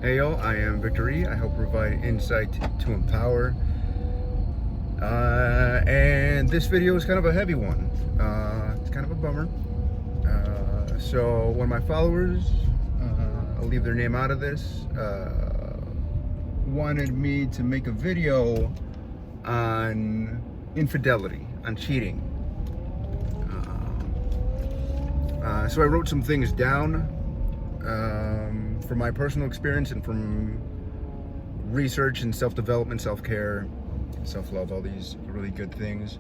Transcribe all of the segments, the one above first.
Hey yo, I am VictorÄ. I help provide insight to empower. And this video is kind of a heavy one. It's kind of a bummer. So one of my followers, I'll leave their name out of this, wanted me to make a video on infidelity, on cheating. So I wrote some things down from my personal experience and from research and self-development, self-care, self-love, all these really good things.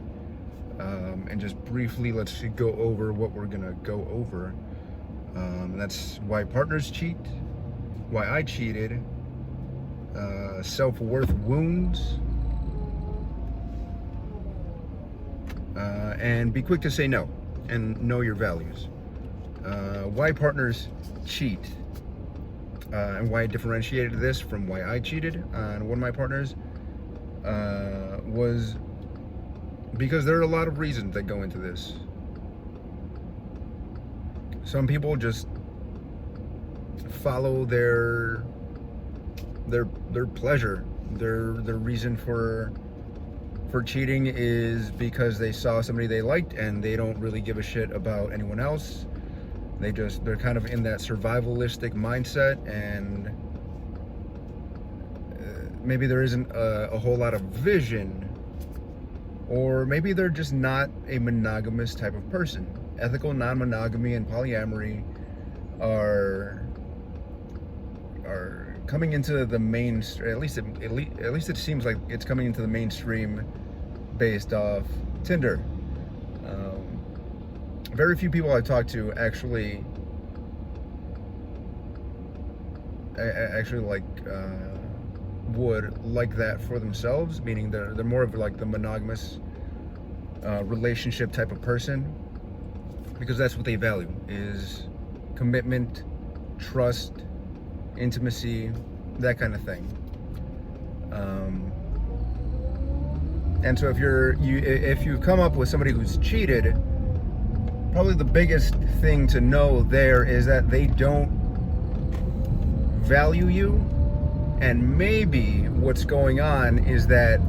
And just briefly, let's go over what we're gonna go over. That's why partners cheat, why I cheated, self-worth wounds, and be quick to say no and know your values. Why partners cheat, and why I differentiated this from why I cheated on one of my partners was because there are a lot of reasons that go into this. Some people just follow their pleasure. Their reason for cheating is because they saw somebody they liked and they don't really give a shit about anyone else. They're kind of in that survivalistic mindset, and maybe there isn't a whole lot of vision, or maybe they're just not a monogamous type of person. Ethical non-monogamy and polyamory are coming into the mainstream. At least it seems like it's coming into the mainstream based off Tinder. Very few people I've talked to actually would like that for themselves, meaning they're more of like the monogamous relationship type of person, because that's what they value, is commitment, trust, intimacy, that kind of thing. And so if you've come up with somebody who's cheated, probably the biggest thing to know there is that they don't value you, and maybe what's going on is that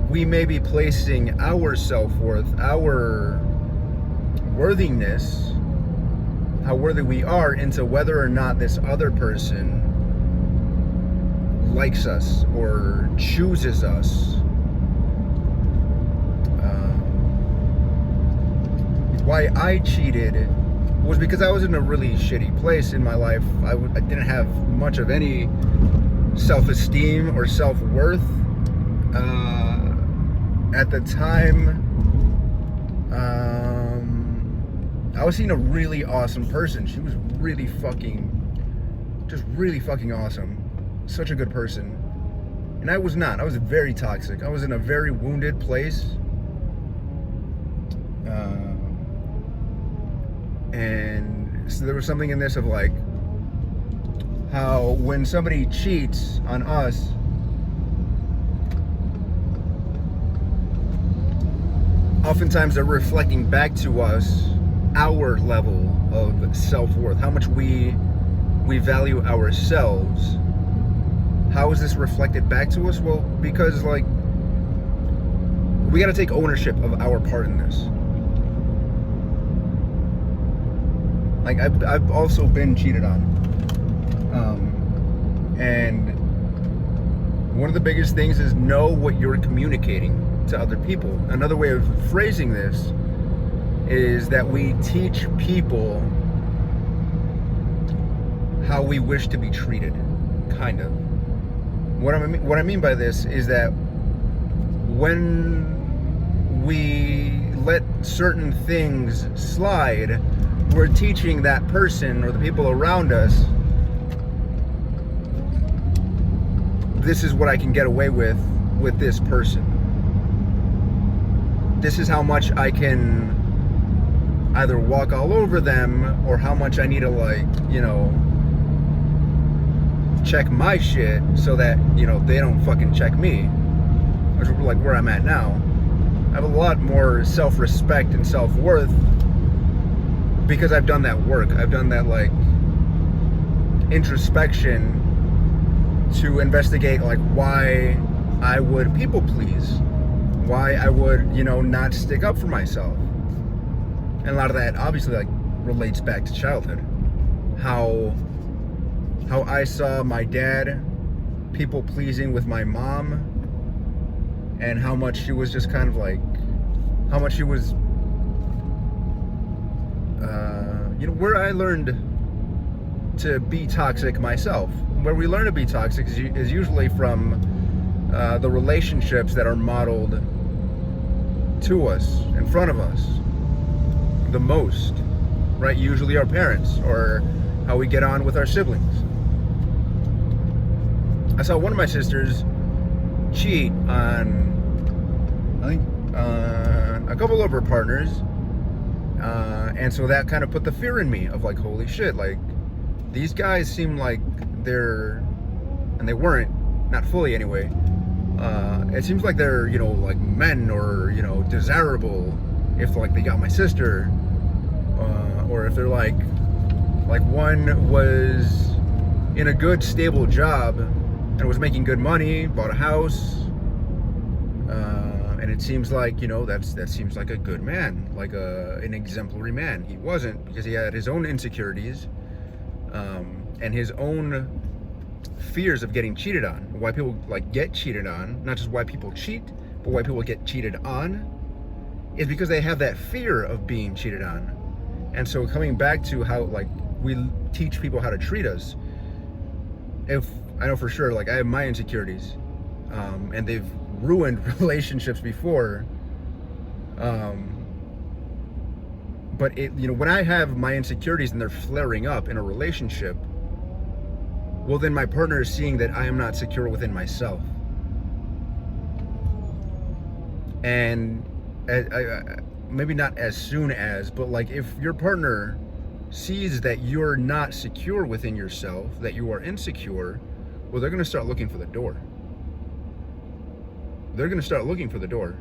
we may be placing our self-worth, our worthiness, how worthy we are, into whether or not this other person likes us or chooses us. Why I cheated was because I was in a really shitty place in my life. I didn't have much of any self-esteem or self-worth. At the time, I was seeing a really awesome person. She was really fucking awesome. Such a good person. And I was not. I was very toxic. I was in a very wounded place. And so there was something in this of like how when somebody cheats on us, oftentimes they're reflecting back to us our level of self-worth, how much we value ourselves. How is this reflected back to us? Well, because like we got to take ownership of our part in this. Like I've also been cheated on, and one of the biggest things is know what you're communicating to other people. Another way of phrasing this is that we teach people how we wish to be treated, kind of. What I mean by this is that when we let certain things slide, we're teaching that person or the people around us, this is what I can get away with this person. This is how much I can either walk all over them, or how much I need to, like, check my shit so that, they don't fucking check me. Which is like where I'm at now. I have a lot more self-respect and self-worth because I've done that work. I've done that like introspection to investigate like why I would people please, why I would, not stick up for myself. And a lot of that obviously like relates back to childhood. How I saw my dad people pleasing with my mom, and how much she was just kind of like, how much she was, where I learned to be toxic myself. Where we learn to be toxic is usually from the relationships that are modeled to us, in front of us, the most, right? Usually our parents, or how we get on with our siblings. I saw one of my sisters cheat on, I think, a couple of her partners, and so that kind of put the fear in me of like, holy shit, like, these guys seem like they're, and they weren't, not fully anyway, it seems like they're, like men, or, desirable if like they got my sister, or if they're like one was in a good stable job and was making good money, bought a house, and it seems like, that seems like a good man, like an exemplary man. He wasn't, because he had his own insecurities, and his own fears of getting cheated on. Why people like get cheated on, not just why people cheat, but why people get cheated on, is because they have that fear of being cheated on. And so coming back to how like we teach people how to treat us, if I know for sure, like I have my insecurities, and they've ruined relationships before, but it, when I have my insecurities and they're flaring up in a relationship, well then my partner is seeing that I am not secure within myself. And maybe not as soon as, but like if your partner sees that you're not secure within yourself, that you are insecure, well, they're going to start looking for the door. They're going to start looking for the door.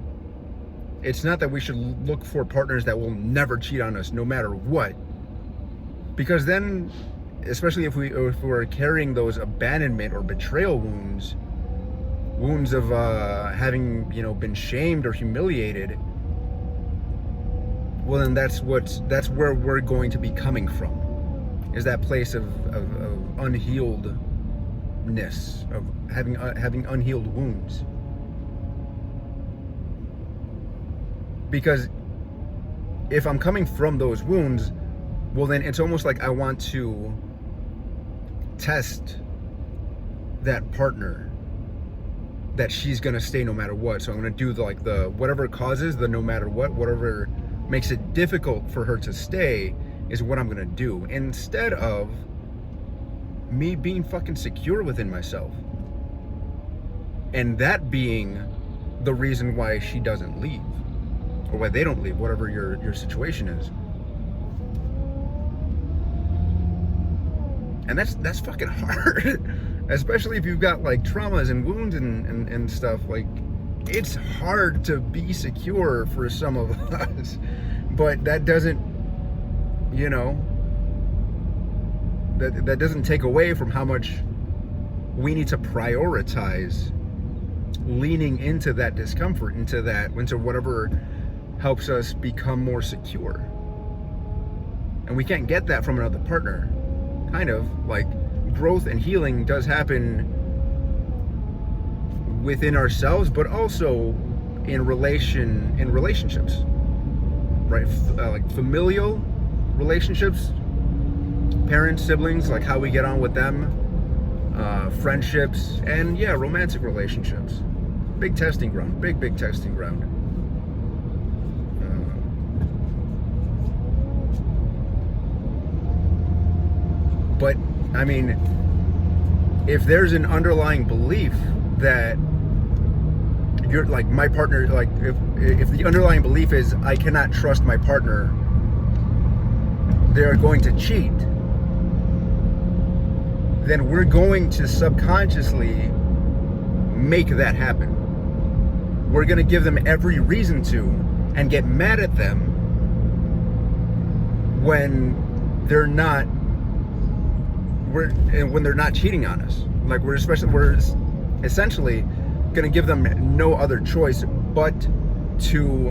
It's not that we should look for partners that will never cheat on us no matter what, because then, especially if we're carrying those abandonment or betrayal wounds of having, been shamed or humiliated, well then that's where we're going to be coming from, is that place of unhealedness, of having unhealed wounds. Because if I'm coming from those wounds, well then it's almost like I want to test that partner, that she's gonna stay no matter what. So I'm gonna do the whatever causes the no matter what, whatever makes it difficult for her to stay is what I'm gonna do, instead of me being fucking secure within myself, and that being the reason why she doesn't leave, or why they don't leave, whatever your situation is. And that's fucking hard, especially if you've got like traumas and wounds and stuff. Like, it's hard to be secure for some of us, but that doesn't, that doesn't take away from how much we need to prioritize leaning into that discomfort, into whatever helps us become more secure. And we can't get that from another partner. Kind of like growth and healing does happen within ourselves, but also in relationships, right? Like familial relationships, parents, siblings, like how we get on with them, friendships, and yeah, romantic relationships. Big testing ground, big testing ground. But I mean, if there's an underlying belief that you're like my partner, like if the underlying belief is I cannot trust my partner, they're going to cheat, then we're going to subconsciously make that happen. We're going to give them every reason to, and get mad at them when they're not cheating on us. Like we're essentially going to give them no other choice but to,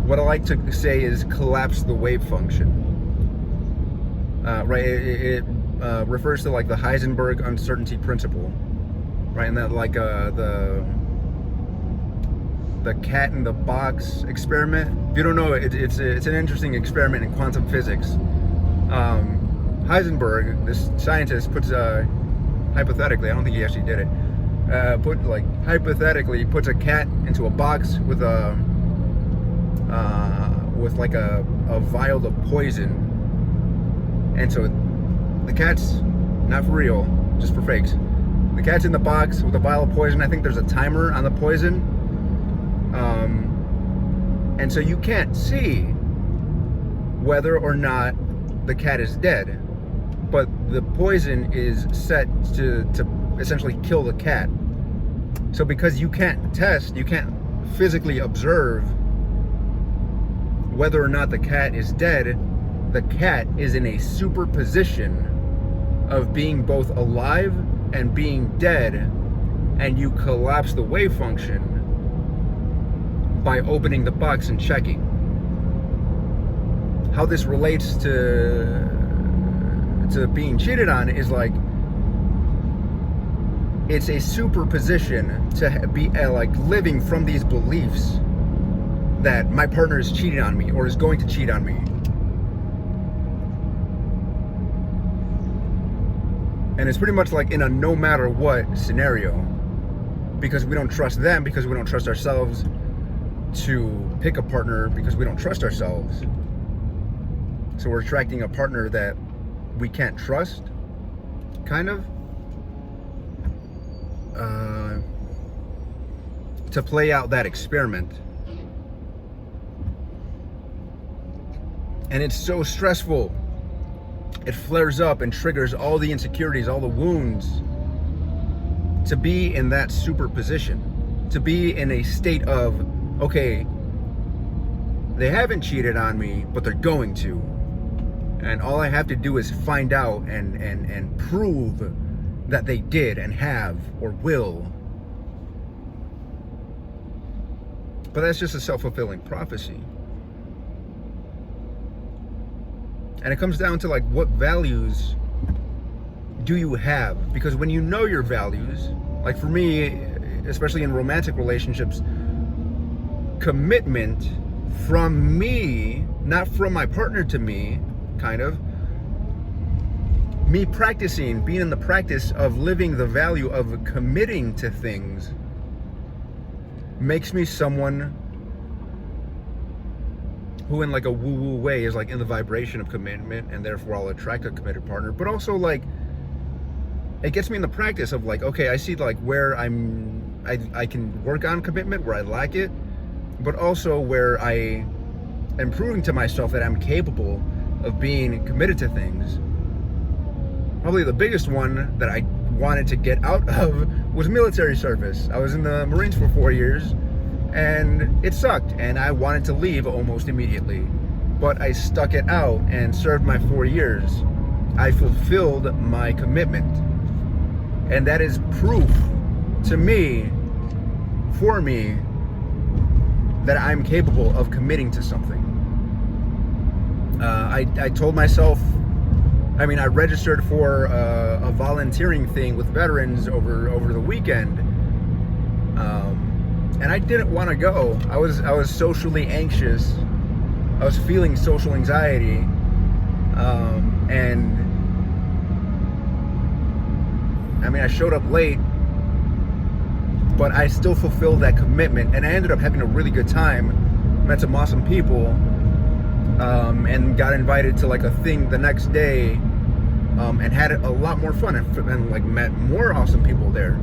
what I like to say is, collapse the wave function. Right? It refers to like the Heisenberg uncertainty principle, right? And that like the cat in the box experiment. If you don't know, it's an interesting experiment in quantum physics. Heisenberg, this scientist, puts hypothetically, I don't think he actually did it, hypothetically puts a cat into a box with like a vial of poison. And so the cat's not for real, just for fakes. The cat's in the box with a vial of poison. I think there's a timer on the poison. And so you can't see whether or not the cat is dead, but the poison is set to essentially kill the cat. So because you can't test, you can't physically observe whether or not the cat is dead, the cat is in a superposition of being both alive and being dead, and you collapse the wave function by opening the box and checking. How this relates to being cheated on is like, it's a superposition to be like living from these beliefs that my partner is cheating on me or is going to cheat on me. And it's pretty much like in a no matter what scenario, because we don't trust them, because we don't trust ourselves to pick a partner, because we don't trust ourselves. So we're attracting a partner that we can't trust, kind of, to play out that experiment. And it's so stressful. It flares up and triggers all the insecurities, all the wounds, to be in that superposition, to be in a state of, okay, they haven't cheated on me, but they're going to. And all I have to do is find out and prove that they did and have or will. But that's just a self-fulfilling prophecy. And it comes down to like, what values do you have? Because when you know your values, like for me, especially in romantic relationships, commitment from me, not from my partner to me, kind of, me practicing, being in the practice of living the value of committing to things, makes me someone who in like a woo-woo way is like in the vibration of commitment, and therefore I'll attract a committed partner. But also like, it gets me in the practice of like, okay, I see like where I can work on commitment, where I lack it, but also where I am proving to myself that I'm capable of being committed to things. Probably the biggest one that I wanted to get out of was military service. I was in the Marines for 4 years, and it sucked, and I wanted to leave almost immediately. But I stuck it out and served my 4 years. I fulfilled my commitment. And that is proof to me, for me, that I'm capable of committing to something. I told myself, I mean, I registered for a volunteering thing with veterans over the weekend, and I didn't want to go. I was socially anxious. I was feeling social anxiety, and I mean, I showed up late, but I still fulfilled that commitment, and I ended up having a really good time. Met some awesome people, and got invited to like a thing the next day. And had a lot more fun, and like met more awesome people there.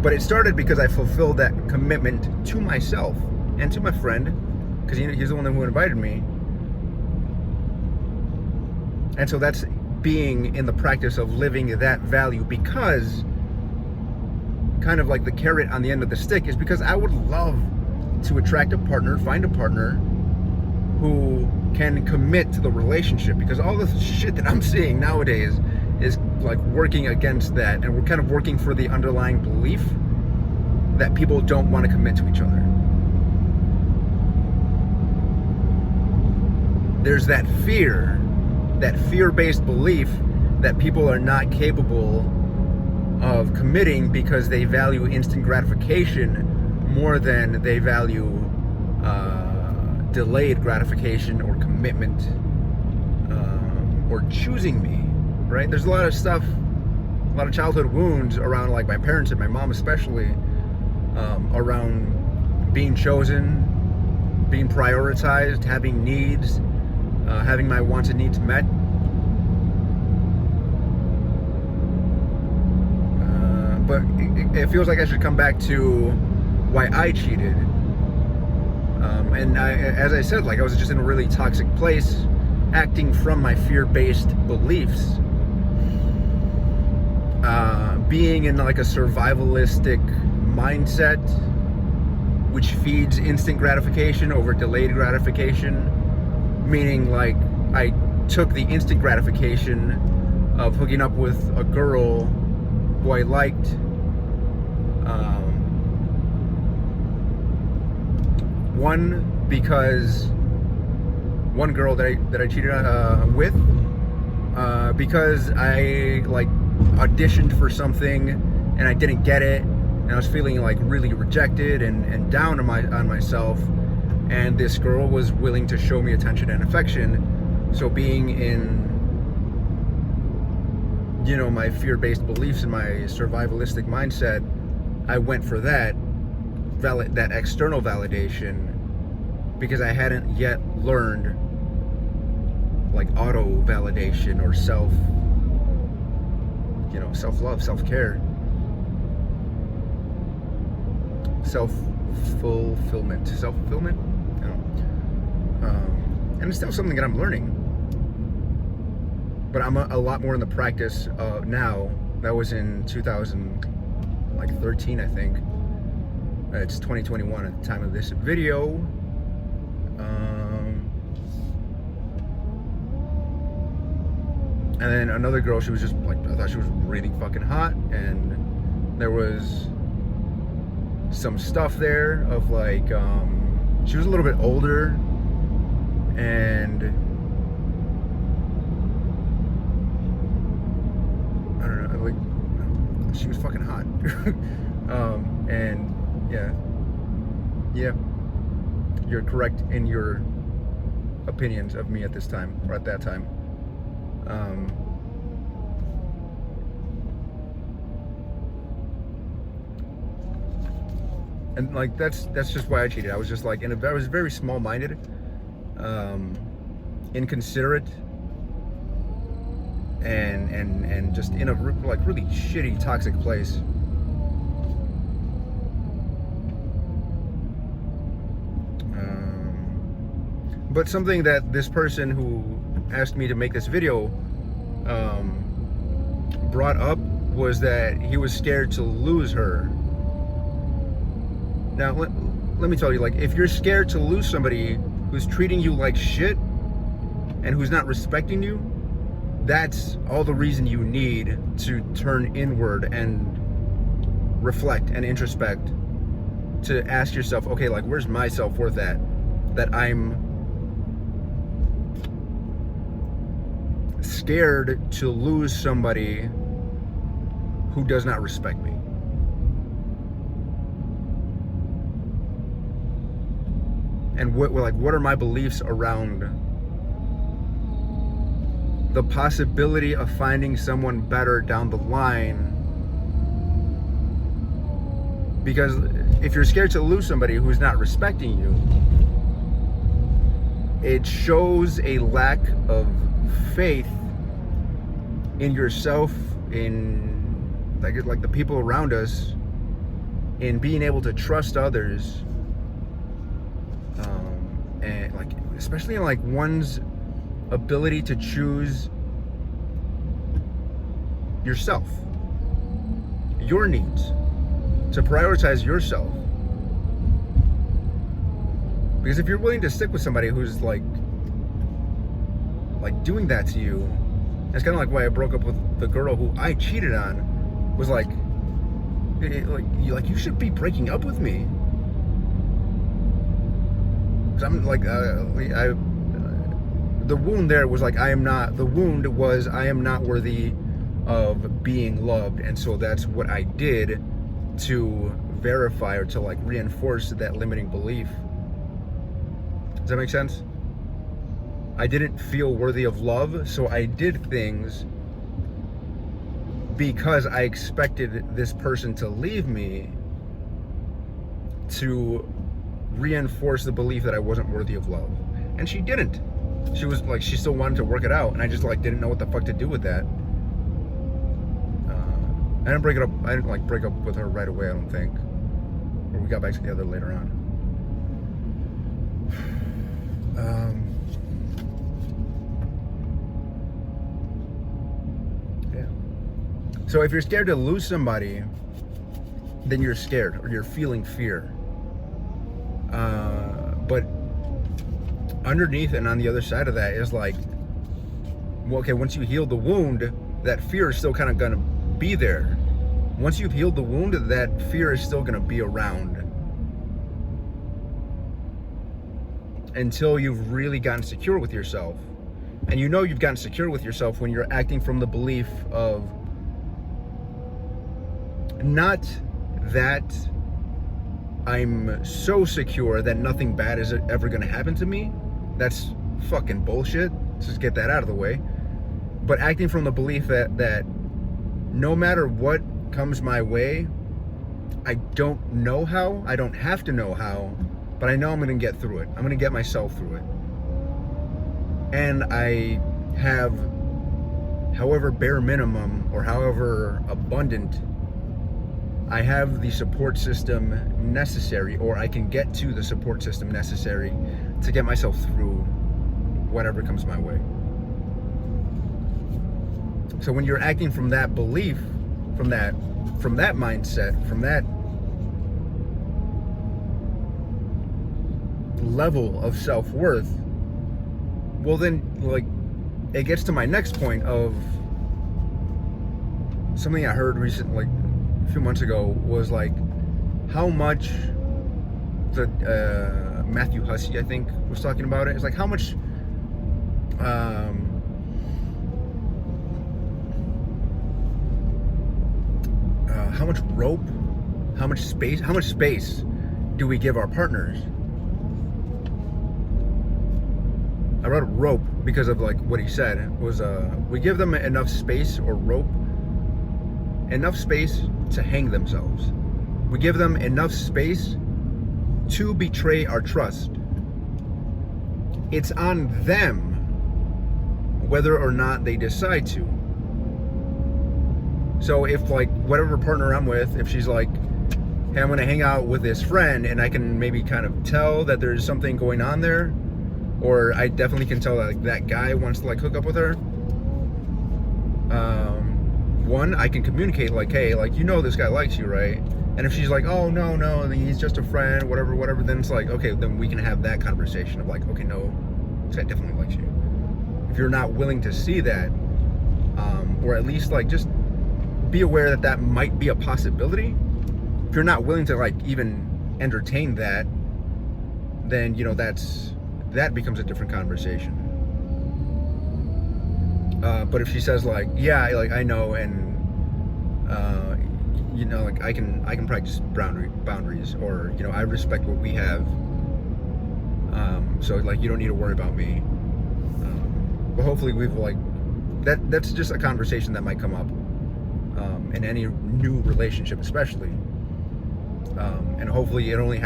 But it started because I fulfilled that commitment to myself and to my friend, because he's the one who invited me. And so that's being in the practice of living that value, because kind of like the carrot on the end of the stick is because I would love to attract a partner, find a partner who can commit to the relationship, because all the shit that I'm seeing nowadays is like working against that, and we're kind of working for the underlying belief that people don't want to commit to each other. There's that fear-based belief that people are not capable of committing because they value instant gratification more than they value delayed gratification or commitment, or choosing me, right? There's a lot of stuff, a lot of childhood wounds around, like my parents and my mom especially, around being chosen, being prioritized, having needs, having my wants and needs met. But it feels like I should come back to why I cheated. And as I said, like I was just in a really toxic place, acting from my fear-based beliefs. Being in like a survivalistic mindset, which feeds instant gratification over delayed gratification. Meaning, like, I took the instant gratification of hooking up with a girl who I liked, because one girl that I cheated with, because I like auditioned for something and I didn't get it, and I was feeling like really rejected and down on myself. And this girl was willing to show me attention and affection. So being in, you know, my fear-based beliefs and my survivalistic mindset, I went for that external validation, because I hadn't yet learned like auto-validation or self-love, self-care, self-fulfillment. And it's still something that I'm learning, but I'm a lot more in the practice now. That was in 2013, I think. It's 2021 at the time of this video. And then another girl, she was just like, I thought she was really fucking hot, and there was some stuff there of like, she was a little bit older, and I don't know, like, she was fucking hot. And yeah, you're correct in your opinions of me at this time, or at that time. And like that's just why I cheated. I was just like, I was very small-minded, inconsiderate, and just in a like really shitty, toxic place. But something that this person who asked me to make this video brought up was that he was scared to lose her. Now, let me tell you, like, if you're scared to lose somebody who's treating you like shit and who's not respecting you, that's all the reason you need to turn inward and reflect and introspect, to ask yourself, okay, like, where's my self-worth at? That I'm scared to lose somebody who does not respect me. And what are my beliefs around the possibility of finding someone better down the line? Because if you're scared to lose somebody who's not respecting you, it shows a lack of faith in yourself, in like the people around us, in being able to trust others, and like especially in like one's ability to choose yourself, your needs, to prioritize yourself. Because if you're willing to stick with somebody who's like like doing that to you. It's kind of like why I broke up with the girl who I cheated on. Was like, you should be breaking up with me. Cause I'm like, the wound there was like, I am not worthy of being loved, and so that's what I did to verify, or to like reinforce that limiting belief. Does that make sense? I didn't feel worthy of love, so I did things because I expected this person to leave me, to reinforce the belief that I wasn't worthy of love. And she didn't. She was like, she still wanted to work it out, and I just like didn't know what the fuck to do with that. I didn't break up with her right away, I don't think. Or we got back together later on. Yeah. So if you're scared to lose somebody, then you're scared, or you're feeling fear. But underneath and on the other side of that is like, well, okay, once you heal the wound, that fear is still kind of gonna be there. Once you've healed the wound, that fear is still gonna be around until you've really gotten secure with yourself. And you know you've gotten secure with yourself when you're acting from the belief of not that I'm so secure that nothing bad is ever gonna happen to me. That's fucking bullshit. Let's just get that out of the way. But acting from the belief that no matter what comes my way, I don't know how, I don't have to know how, but I know I'm gonna get through it. I'm gonna get myself through it. And I have, however bare minimum or however abundant, I have the support system necessary, or I can get to the support system necessary to get myself through whatever comes my way. So when you're acting from that belief, from that mindset, from that level of self-worth, well then, like, it gets to my next point of something I heard recently, like a few months ago, was like how much the Matthew Hussey, I think, was talking about it. It's like how much rope, how much space do we give our partners? I wrote rope because of like what he said was we give them enough space, or rope, enough space to hang themselves. We give them enough space to betray our trust. It's on them whether or not they decide to. So if like whatever partner I'm with, if she's like, hey, I'm gonna hang out with this friend, and I can maybe kind of tell that there's something going on there, or I definitely can tell that like, that guy wants to like hook up with her. One, I can communicate like, hey, like, you know this guy likes you, right? And if she's like, oh no, he's just a friend, whatever, then it's like, okay, then we can have that conversation of like, okay, no, this guy definitely likes you. If you're not willing to see that, or at least like just be aware that that might be a possibility. If you're not willing to like even entertain that, then you know that becomes a different conversation. But if she says like, yeah, like I know, and you know, like I can practice boundaries, or you know, I respect what we have, so like you don't need to worry about me. But hopefully we've like that's just a conversation that might come up in any new relationship, especially, and hopefully it only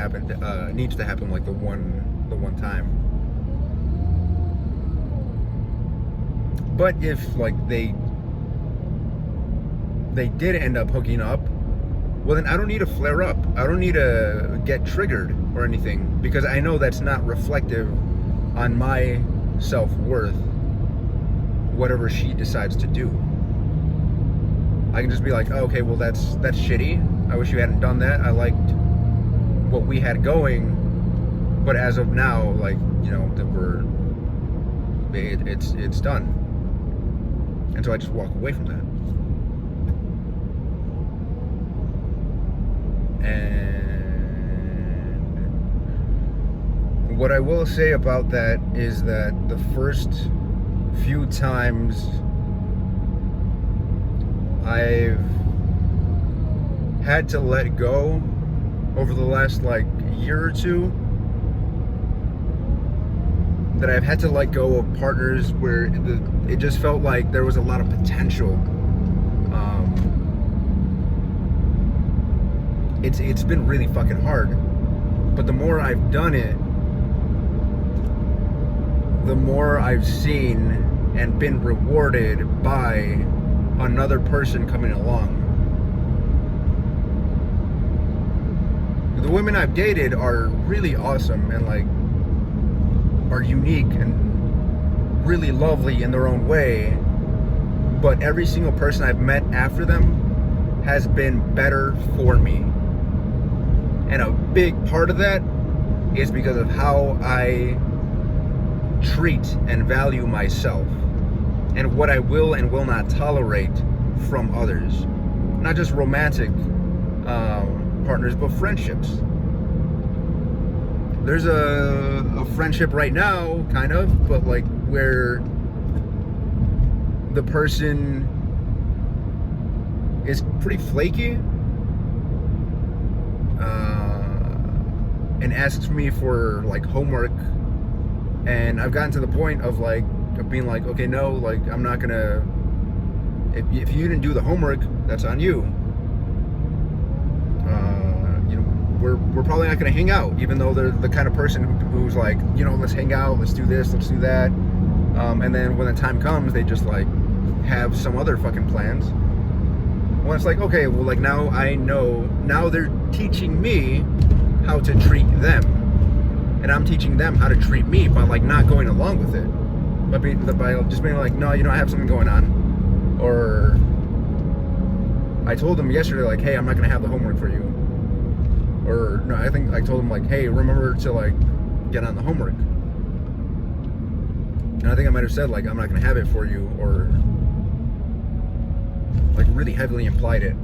needs to happen like the one time. But if like they did end up hooking up, well then I don't need to flare up. I don't need to get triggered or anything, because I know that's not reflective on my self-worth, whatever she decides to do. I can just be like, oh, okay, well that's shitty. I wish you hadn't done that. I liked what we had going, but as of now, like, you know, that It's done. And so I just walk away from that. And what I will say about that is that the first few times I've had to let go over the last like year or two, that I've had to let go of partners where it just felt like there was a lot of potential. It's been really fucking hard, but the more I've done it, the more I've seen and been rewarded by another person coming along. The women I've dated are really awesome and like are unique and really lovely in their own way, but every single person I've met after them has been better for me. And a big part of that is because of how I treat and value myself and what I will and will not tolerate from others. Not just romantic partners, but friendships. There's a friendship right now, kind of, but like where the person is pretty flaky and asks me for like homework, and I've gotten to the point of like of being like, okay, no, like I'm not gonna. If you didn't do the homework, that's on you. We're probably not going to hang out, even though they're the kind of person who's like, let's hang out, let's do this, let's do that. And then when the time comes, they just like have some other fucking plans. When it's like, okay, well, like now I know, now they're teaching me how to treat them. And I'm teaching them how to treat me by like not going along with it. By just being like, no, I have something going on. Or I told them yesterday, like, hey, I'm not going to have the homework for you. Or no, I think I told them like, hey, remember to like get on the homework. And I think I might have said like, I'm not gonna have it for you, or like really heavily implied it.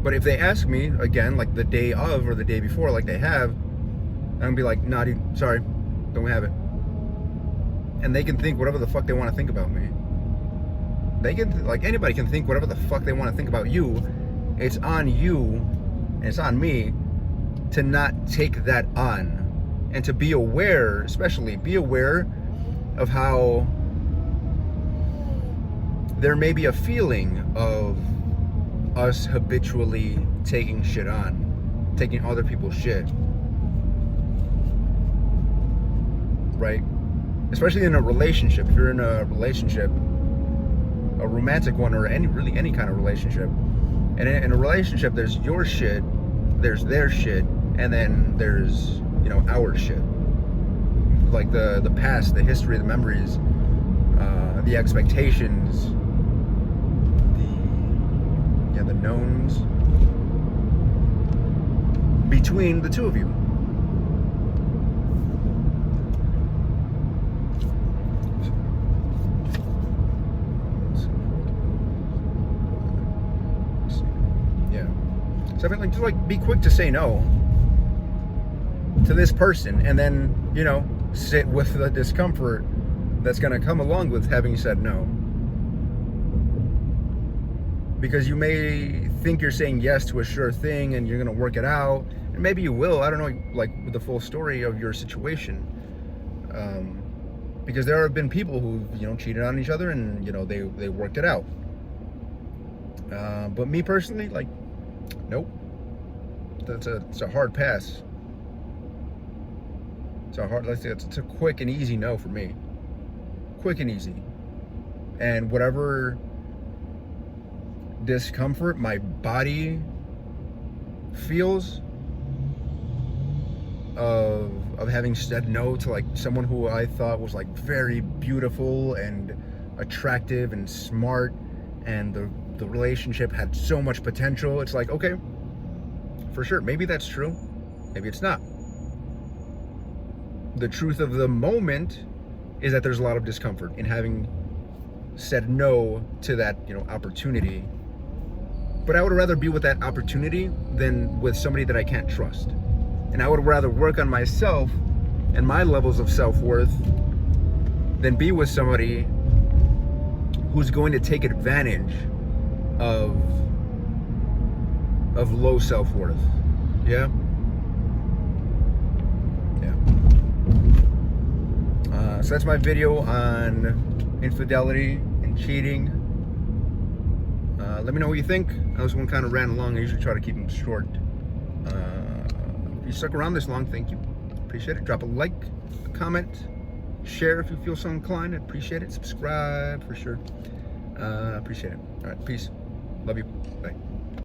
But if they ask me again, like the day of or the day before, like they have, I'm gonna be like, nah, dude, sorry, don't have it. And they can think whatever the fuck they want to think about me. They can, like, anybody can think whatever the fuck they want to think about you. It's on you and it's on me to not take that on, and to be aware, especially be aware of how there may be a feeling of us habitually taking shit on, taking other people's shit, right? Especially in a relationship. If you're in a relationship, a romantic one, or any kind of relationship, and in a relationship there's your shit, there's their shit, and then there's our shit, like the past, the history, the memories, the expectations, the knowns between the two of you. So I mean, like, just like be quick to say no to this person, and then sit with the discomfort that's going to come along with having said no. Because you may think you're saying yes to a sure thing and you're going to work it out, and maybe you will. I don't know, like, with the full story of your situation. Because there have been people who cheated on each other, and they worked it out. But me personally, like, nope. It's a hard pass. It's a quick and easy no for me. Quick and easy. And whatever discomfort my body feels of having said no to like someone who I thought was like very beautiful and attractive and smart, and the relationship had so much potential, it's like, okay, for sure, maybe that's true, maybe it's not. the truth of the moment is that there's a lot of discomfort in having said no to that, opportunity. But I would rather be with that opportunity than with somebody that I can't trust. And I would rather work on myself and my levels of self-worth than be with somebody who's going to take advantage of low self-worth. Yeah? So that's my video on infidelity and cheating. Let me know what you think. I was one kind of ran along. I usually try to keep them short. If you stuck around this long, thank you. Appreciate it. Drop a like, a comment, share if you feel so inclined. I appreciate it. Subscribe for sure. Appreciate it. All right, peace. Love you.